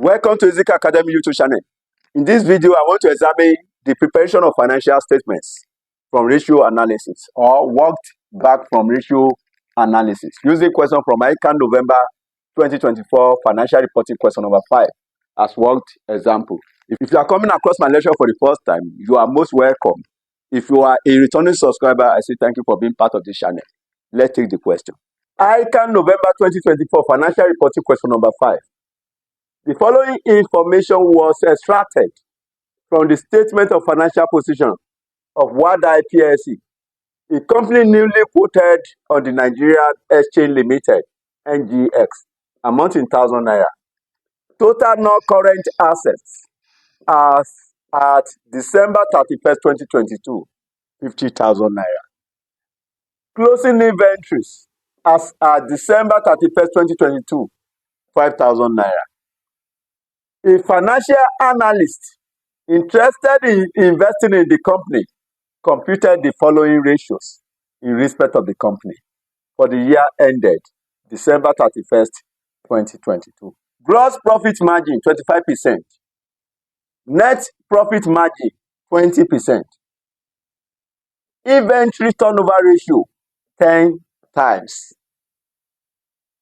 Welcome to ZICA Academy YouTube channel. In this video, I want to examine the preparation of financial statements from ratio analysis or worked back from ratio analysis using question from ICAN November 2024 Financial Reporting question number 5 as worked example. If you are coming across my lecture for the first time, you are most welcome. If you are a returning subscriber, I say thank you for being part of this channel. Let's take the question. ICAN November 2024 Financial Reporting question number 5. The following information was extracted from the Statement of Financial Position of WADI PLC, a company newly quoted on the Nigerian Exchange Limited, NGX, amounting Naira. Total non-current assets as at December 31st, 2022, 50,000 Naira. Closing inventories as at December 31st, 2022, 5,000 Naira. A financial analyst interested in investing in the company computed the following ratios in respect of the company for the year ended December 31st, 2022. Gross profit margin 25%. Net profit margin 20%. Inventory turnover ratio 10 times.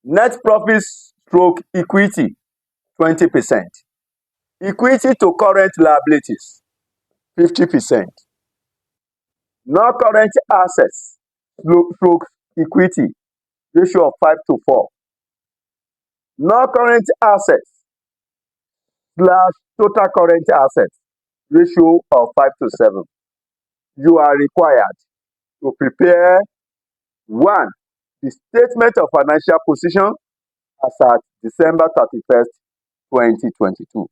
Net profit stroke equity 20%. Equity to current liabilities, 50%. Non-current assets, stroke equity, ratio of 5:4. Non-current assets slash total current assets, ratio of 5:7. You are required to prepare 1. The statement of financial position as at December 31st, 2022.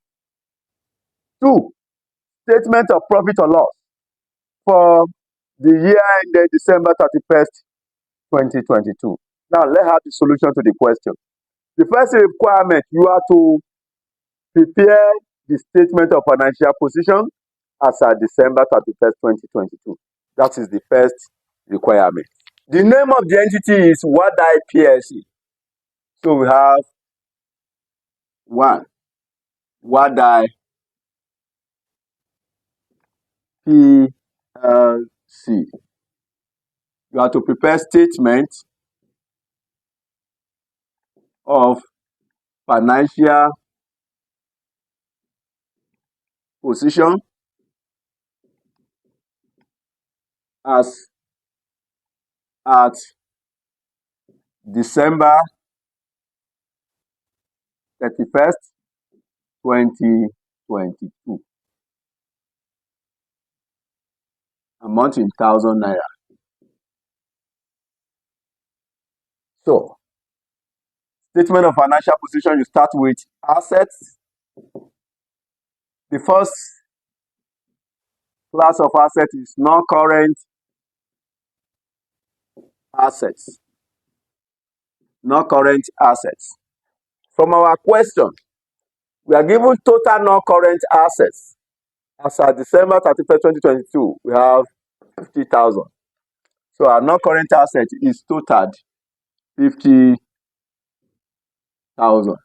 2. Statement of profit or loss for the year ended December 31st, 2022. Now, let's have the solution to the question. The first requirement, you are to prepare the statement of financial position as at December 31st, 2022. That is the first requirement. The name of the entity is WADI PLC. So we have 1. WADI PLC. You have to prepare statement of financial position as at December 31st, 2022. Amount in 1,000 Naira. So, statement of financial position, you start with assets. The first class of assets is non-current assets. Non-current assets. From our question, we are given total non-current assets. As at December 31st, 2022, we have 50,000. So our non-current asset is totaled 50,000.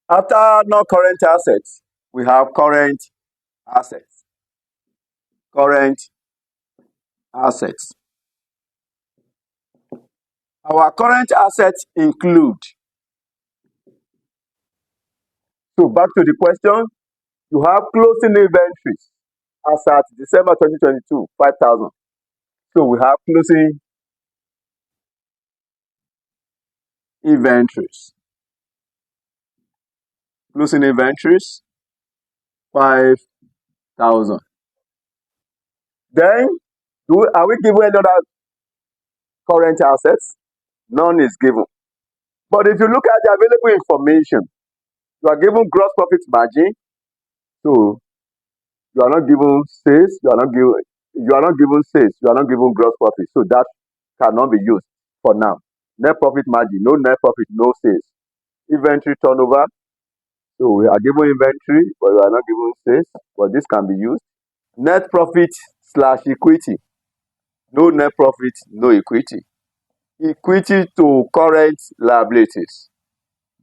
After non-current assets, we have current assets. Current assets. Our current assets include. So back to the question, you have closing inventories as at December 2022, 5,000. So we have closing inventories. Closing inventories, 5,000. Then, are we given any other current assets? None is given. But if you look at the available information, you are given gross profit margin. So you are not given sales. You are not given sales. You are not given gross profit. So that cannot be used for now. Net profit margin, no net profit, no sales. Inventory turnover. So we are given inventory, but we are not given sales. But this can be used. Net profit slash equity. No net profit, no equity. Equity to current liabilities.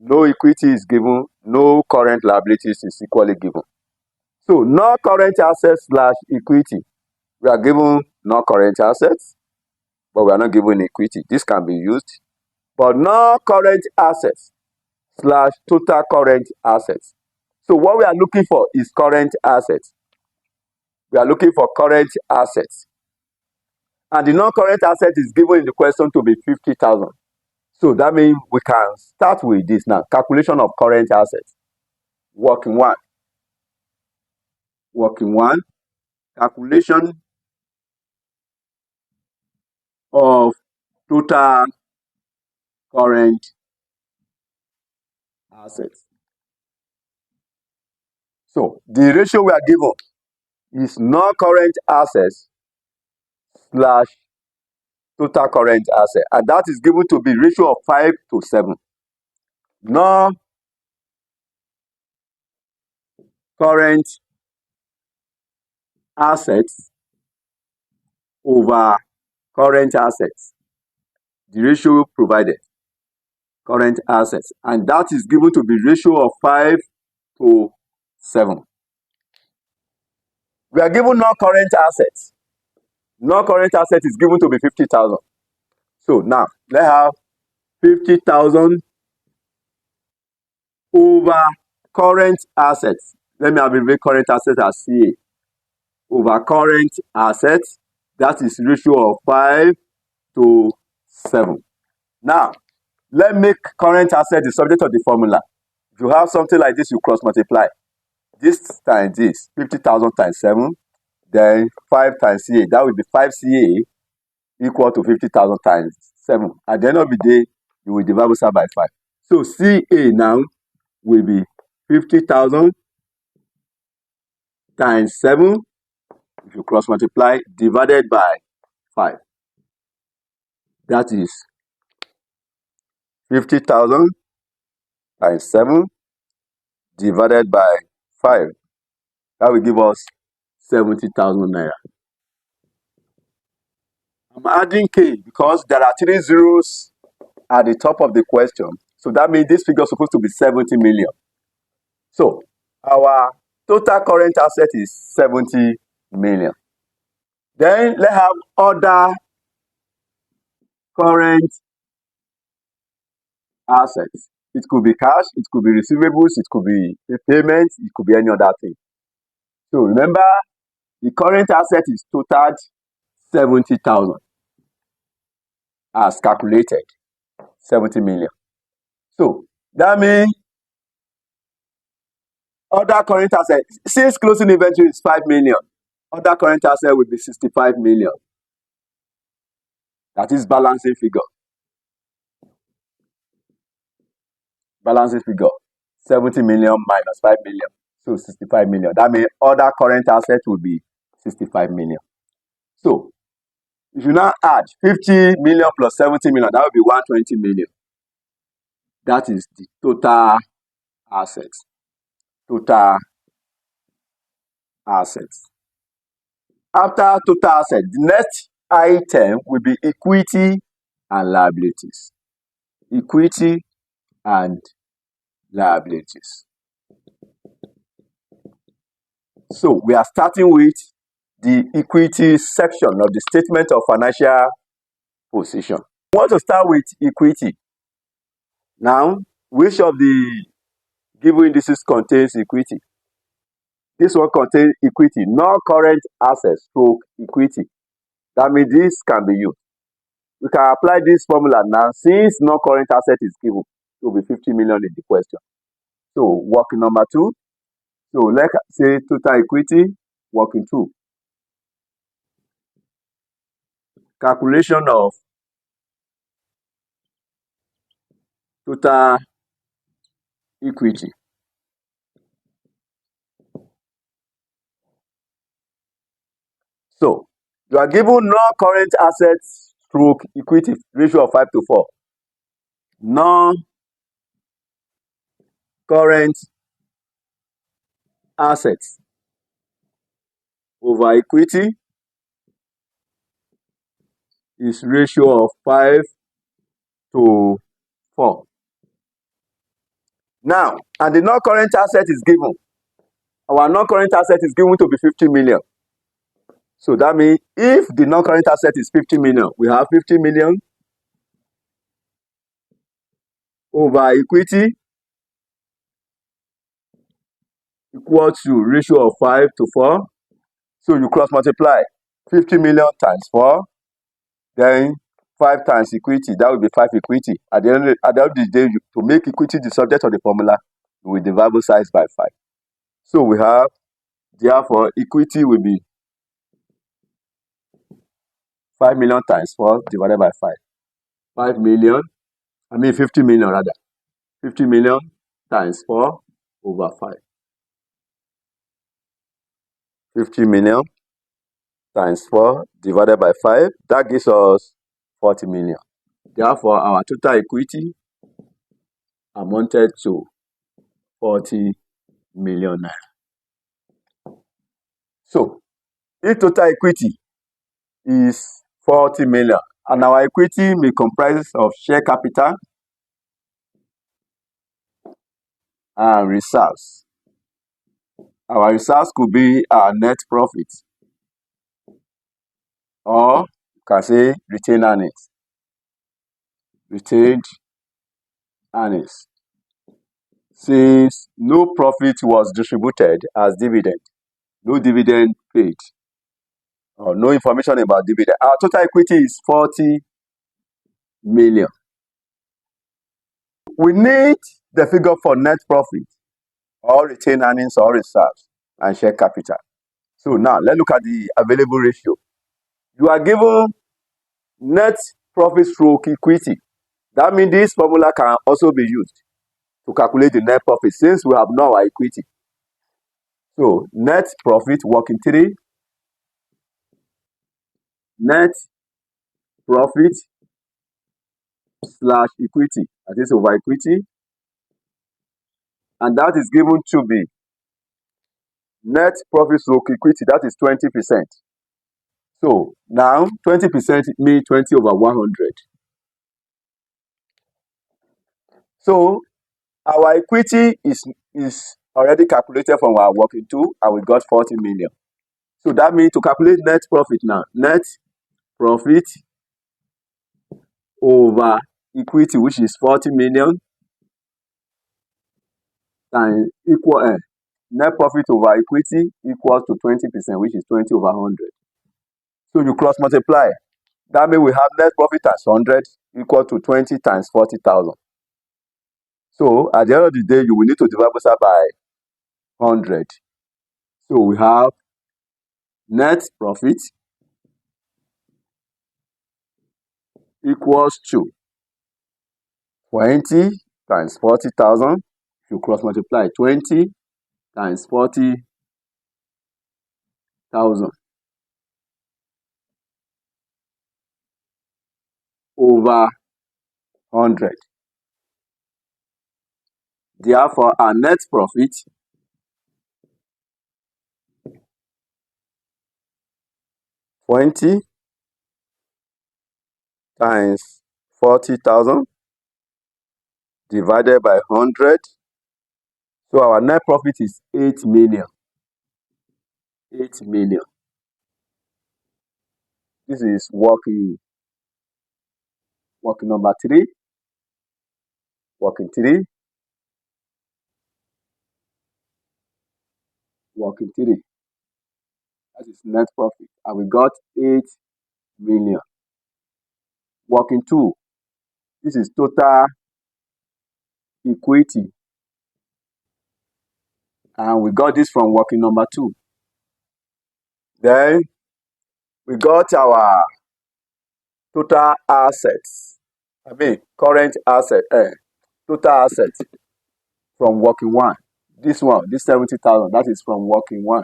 no equity is given, no current liabilities is equally given. So non-current assets slash equity. We are given non-current assets, but we are not given equity. This can be used. But non-current assets slash total current assets. So what we are looking for is current assets. We are looking for current assets. And the non-current asset is given in the question to be 50,000. So that means we can start with this now. Calculation of current assets. Working one. Calculation of total current assets. So the ratio we are given is non-current assets slash total current asset, and that is given to be ratio of 5:7. Non-current assets over current assets. The ratio provided, current assets, and that is given to be ratio of 5:7. We are given non-current assets. Non-current asset is given to be 50,000. So now let's have 50,000 over current assets. Let me abbreviate current assets as CA. Over current assets, that is ratio of 5:7. Now, let's make current asset the subject of the formula. If you have something like this, you cross multiply. This times this, 50,000 times 7, then 5 times CA. That will be 5 CA equal to 50,000 times 7. At the end of the day, you will divide both sides by 5. So CA now will be 50,000 times 7, if you cross multiply, divided by 5. That is 50,000 times 7 divided by 5. That will give us 70,000 naira. I'm adding K because there are 3 zeros at the top of the question. So that means this figure is supposed to be 70 million. So our total current asset is 70 million. Then let's have other current assets. It could be cash, it could be receivables, it could be payments, it could be any other thing. So remember, the current asset is totaled 70,000 as calculated, 70 million. So that means other current asset, since closing inventory is 5 million, other current asset will be 65 million. That is balancing figure. Balancing figure, 70 million minus 5 million, so 65 million. That means other current asset will be 65 million. So if you now add 50 million plus 70 million, that will be 120 million. That is the total assets. Total assets. After total assets, the next item will be equity and liabilities. Equity and liabilities. So we are starting with the equity section of the statement of financial position. We want to start with equity. Now, which of the given indices contains equity? This one contains equity, non-current assets stroke equity. That means this can be used. We can apply this formula now since non-current asset is given. It will be 50 million in the question. So working number 2. So let's say total equity, working 2. Calculation of total equity. So you are given non-current assets stroke equity ratio of 5:4. Non-current assets over equity is ratio of 5:4. Now, and the non-current asset is given. Our non-current asset is given to be 50 million. So that means if the non-current asset is 50 million, we have 50 million over equity equal to ratio of 5 to 4. So you cross multiply 50 million times 4, then 5 times equity, that will be 5 equity. At the end of the day, to make equity the subject of the formula, we divide both sides by 5. So we have, therefore, equity will be 5 million times 4 divided by 5. 50 million rather. 50 million times 4 over 5. 50 million times 4 divided by 5, that gives us 40 million. Therefore, our total equity amounted to 40 million naira. So, if total equity is 40 million, and our equity may comprise of share capital and reserves. Our reserves could be our net profit, or you can say retained earnings. Retained earnings. Since no profit was distributed as dividend, no dividend paid, or no information about dividend, our total equity is 40 million. We need the figure for net profit, or retained earnings, or reserves, and share capital. So now let's look at the available ratio. You are given net profit stroke equity. That means this formula can also be used to calculate the net profit since we have now our equity. So net profit working 3, net profit slash equity, that is over equity, and that is given to be net profit stroke equity, that is 20%. So now 20% means 20 over 100. So our equity is already calculated from our working 2, and we got 40 million. So that means to calculate net profit now, net profit over equity, which is 40 million, times equal net profit over equity equals to 20%, which is 20 over 100. So you cross multiply. That means we have net profit times 100 equal to 20 times 40,000. So at the end of the day, you will need to divide both sides by 100. So we have net profit equals to 20 times 40,000. If you cross multiply 20 times 40,000 over 100. Therefore, our net profit (20 times 40,000 divided by 100). So our net profit is 8 million. 8 million. This is working number 3. Working 3. Working 3. That is net profit. And we got 8 million. Working 2. This is total equity. And we got this from working number 2. Then we got our total assets. Current asset, total assets from working 1. This 70,000, that is from working 1.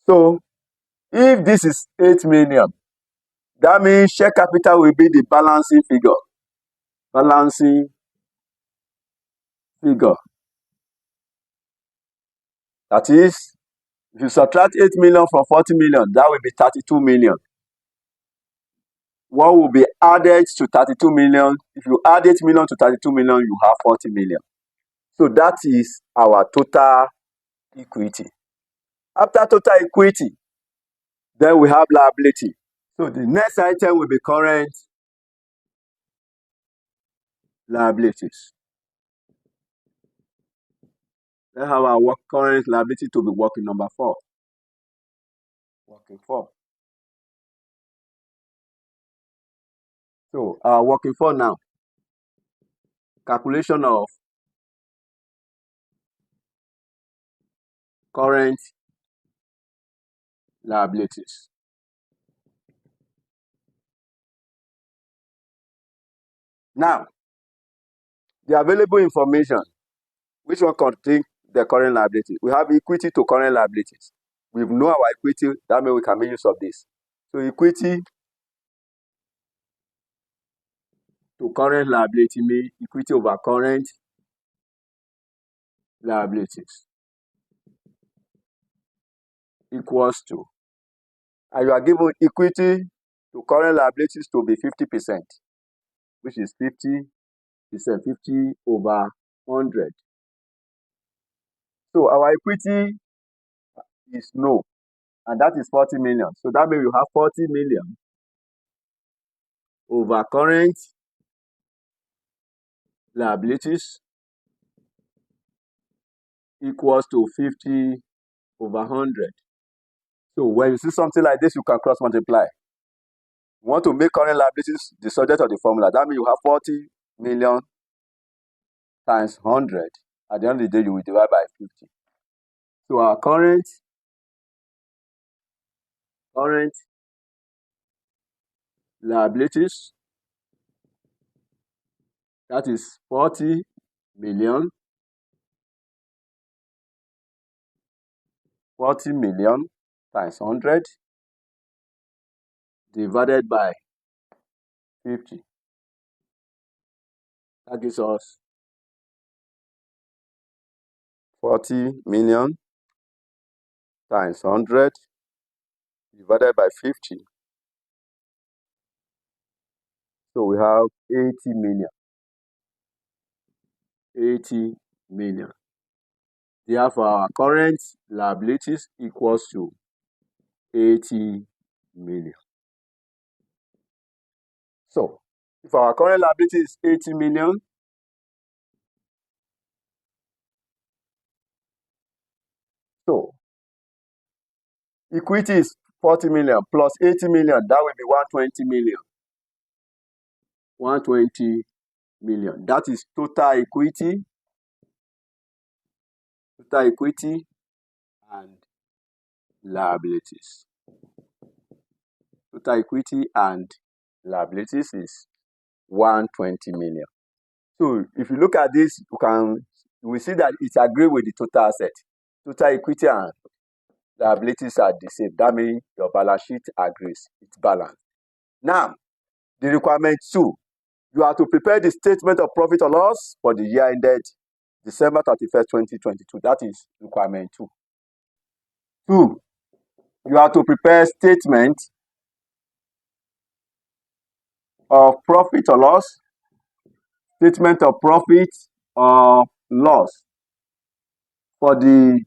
So if this is 8 million, that means share capital will be the balancing figure. Balancing figure. That is, if you subtract 8 million from 40 million, that will be 32 million. what will be added to 32 million? If you add 8 million to 32 million, you have 40 million. So that is our total equity. After total equity, then we have liability. So the next item will be current liabilities. Let's have our current liability to be working number 4. Working 4. So our working 4 now. Calculation of current liabilities. Now, the available information, which one contains the current liability? We have equity to current liabilities. We know our equity, that means we can make use of this. So equity to current liability means equity over current liabilities equals to, and you are given equity to current liabilities to be 50%, which is 50%, 50 over 100. So our equity is no, and that is 40 million. So that means you have 40 million over current liabilities equals to 50 over 100. So when you see something like this, you can cross multiply. You want to make current liabilities the subject of the formula. That means you have 40 million times 100. At the end of the day, you will divide by 50. So our current liabilities, that is 40 million. 40 million times 100 divided by 50. That gives us 40 million times 100 divided by 50. So we have 80 million. 80 million. Therefore, our current liabilities equals to 80 million. So, if our current liability is 80 million, so equity is 40 million plus 80 million, that will be 120 million. 120 million. That is total equity. Total equity and liabilities. Total equity and liabilities is 120 million. So if you look at this, we see that it agrees with the total asset. Total equity and liabilities are the same. That means your balance sheet agrees. It's balanced. Now, the requirement 2, you have to prepare the statement of profit or loss for the year ended December 31st, 2022. That is requirement 2. 2, you have to prepare statement of profit or loss. Statement of profit or loss for the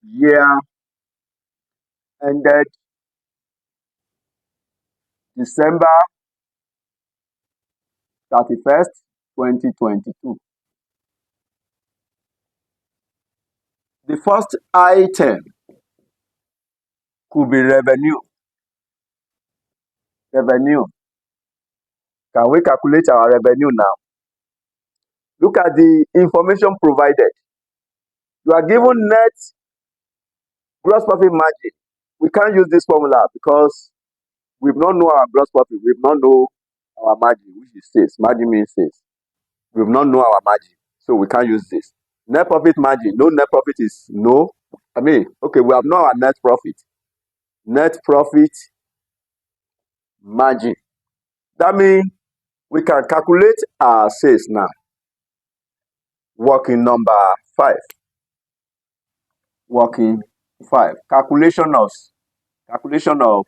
year ended December 31st, 2022. The first item could be revenue. Revenue. Can we calculate our revenue now? Look at the information provided. You are given net gross profit margin. We can't use this formula because we've not know our gross profit. We've not know our margin, which is sales. Margin means sales. We've not know our margin, so we can't use this. Net profit margin. No, net profit is no. Okay, we have known our net profit. Net profit margin. That means we can calculate our sales now. Working number 5. Working 5. Calculation of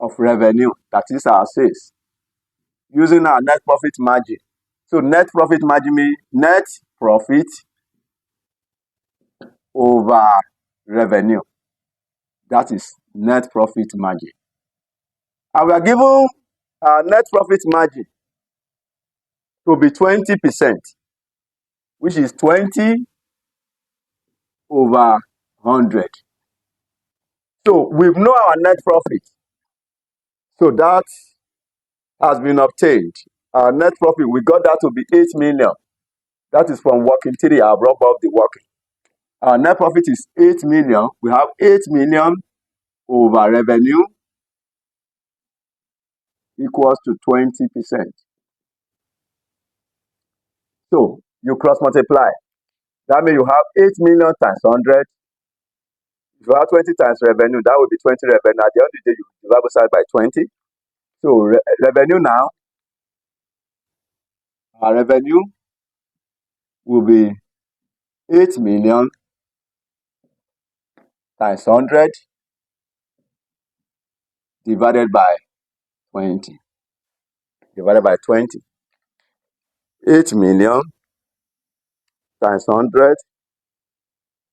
of revenue, that is our sales, using our net profit margin. So net profit margin means net profit over revenue. That is net profit margin. And we are given our net profit margin to be 20%, which is 20 over 100. So we know our net profit. So that has been obtained. Our net profit, we got that to be 8 million. That is from working 3. I've rubbed off the working. Our net profit is 8 million. We have 8 million over revenue equals to 20%. So you cross multiply. That means you have 8 million times 100. If you have 20 times revenue, that would be 20 revenue. At the end of the day, you divide both sides by 20. So revenue now, our revenue will be 8 million times 100 divided by 20. Divided by 20. 8 million times 100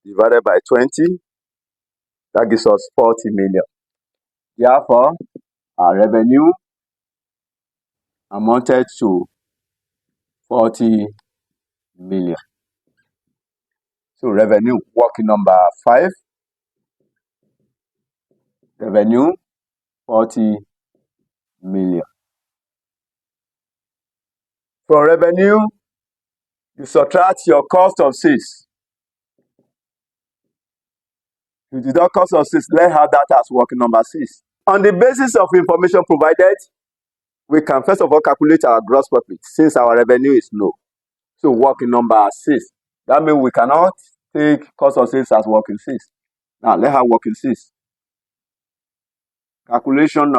divided by 20. That gives us 40 million. Therefore, our revenue amounted to 40 million. So revenue, working number 5. Revenue, 40 million. From revenue, you subtract your cost of sales. You deduct cost of sales, let's have that as working number 6. On the basis of information provided, we can first of all calculate our gross profit since our revenue is low. So working number 6. That means we cannot take cost of sales as working 6. Now let's have working 6. Calculation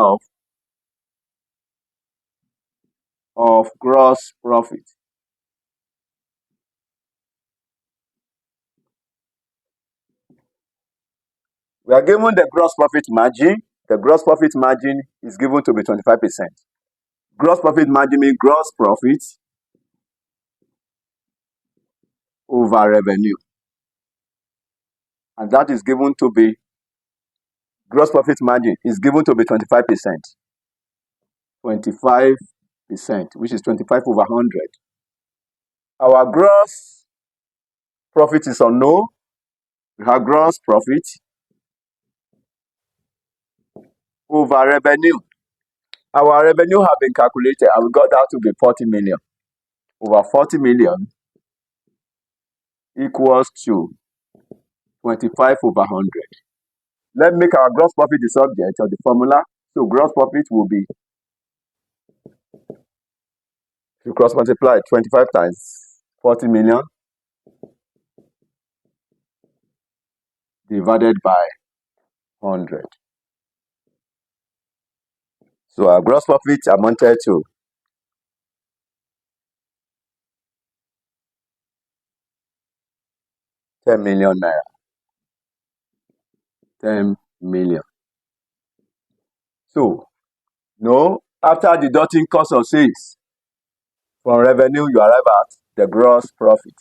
of gross profit. We are given the gross profit margin. The gross profit margin is given to be 25%. Gross profit margin means gross profit over revenue. And that is given to be, gross profit margin is given to be 25%. 25%, which is 25 over 100. Our gross profit is unknown. We have gross profit over revenue. Our revenue have been calculated and we got that to be 40 million. Over 40 million equals to 25 over 100. Let's make our gross profit the subject of the formula. So gross profit will be, if you cross multiply 25 times 40 million divided by 100. So our gross profit amounted to 10 million naira. 10 million. So, no, after deducting cost of sales from revenue, you arrive at the gross profit.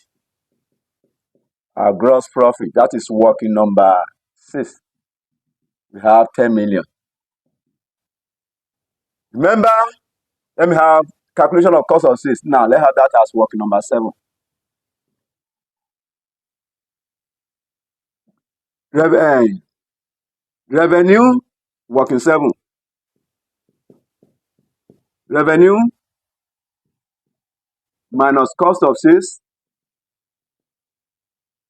Our gross profit, that is working number 6. We have 10 million. Remember, let me have calculation of cost of sales. Now, let's have that as working number 7. Revenue, working 7. Revenue minus cost of sales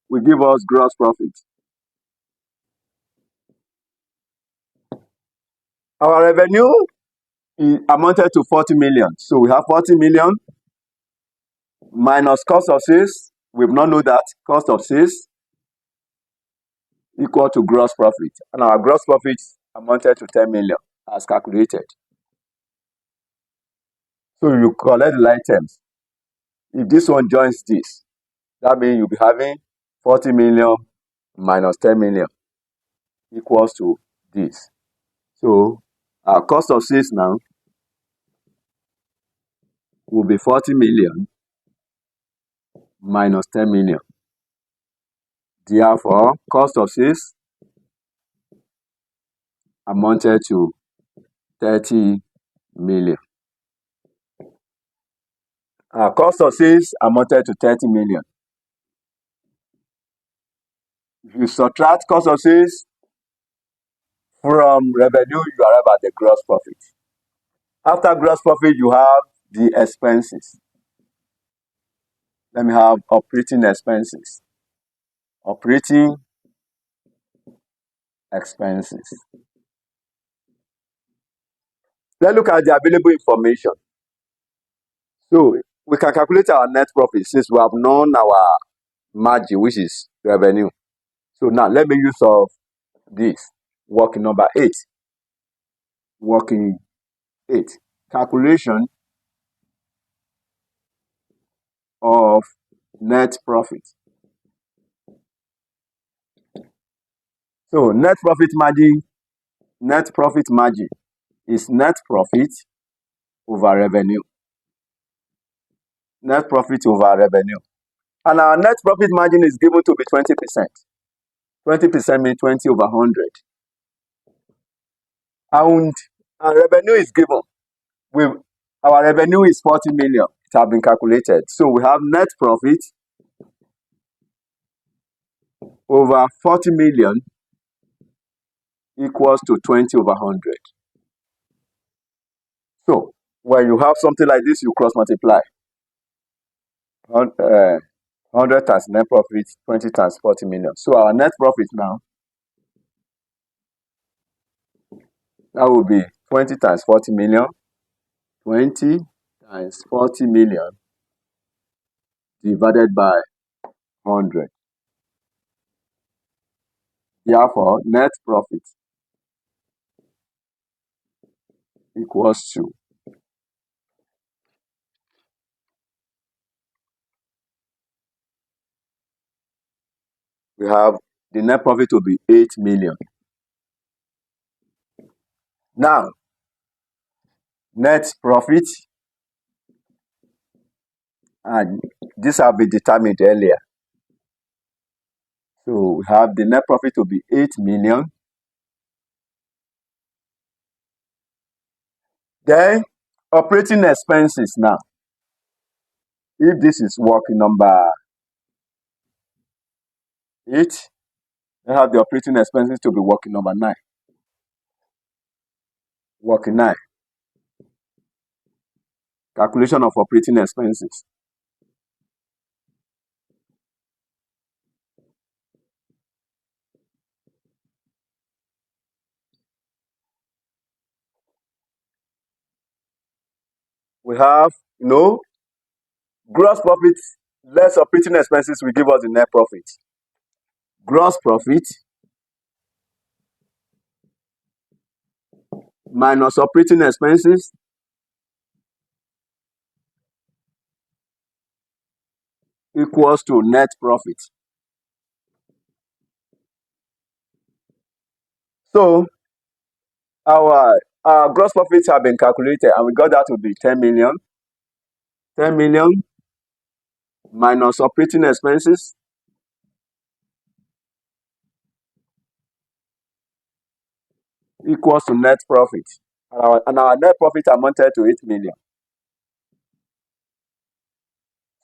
will give us gross profit. Our revenue amounted to 40 million. So we have 40 million minus cost of sales. We've not known that cost of sales equal to gross profit. And our gross profit amounted to 10 million as calculated. So you collect the items. If this one joins this, that means you'll be having 40 million minus 10 million equals to this. So Our cost of sales now will be 40 million minus 10 million. Therefore, cost of sales amounted to 30 million. Our cost of sales amounted to 30 million. If you subtract cost of sales from revenue, you arrive at the gross profit. After gross profit, you have the expenses. Let me have operating expenses. Operating expenses. Let's look at the available information. So we can calculate our net profit since we have known our margin, which is revenue. So now let me use of this working number 8. Working 8. Calculation of net profit. So net profit margin is net profit over revenue. Net profit over revenue. And our net profit margin is given to be 20%. 20% means 20 over 100. And our revenue is given. Our revenue is 40 million. It has been calculated. So we have net profit over 40 million equals to 20 over 100. So when you have something like this, you cross multiply. 100 times net profit, 20 times 40 million. So our net profit now, that will be 20 times 40 million. 20 times 40 million divided by 100. Therefore, net profit equals to we have the net profit will be 8 million. Now, net profit, and this have been determined earlier. So we have the net profit to be 8 million. Then operating expenses now. If this is working number 8, we have the operating expenses to be working number 9. Working 9. Calculation of operating expenses. We have, gross profit less operating expenses will give us the net profit. Gross profit minus operating expenses equals to net profit. So our gross profits have been calculated and we got that to be 10 million. 10 million minus operating expenses equals to net profit. And our net profit amounted to 8 million.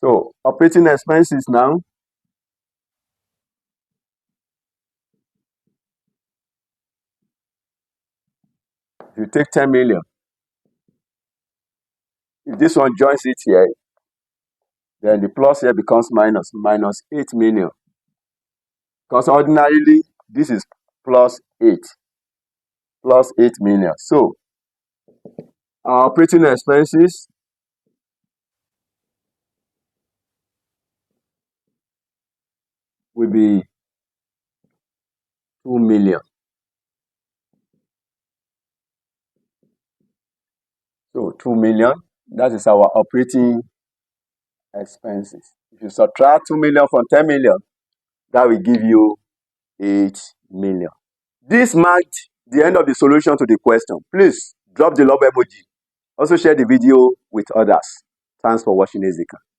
So operating expenses now, if you take 10 million, if this one joins it here, then the plus here becomes minus 8 million. Because ordinarily, this is plus 8 million. So our operating expenses will be 2 million. So 2 million, that is our operating expenses. If you subtract 2 million from 10 million, that will give you 8 million. This marked the end of the solution to the question. Please drop the love emoji. Also share the video with others. Thanks for watching ZICA.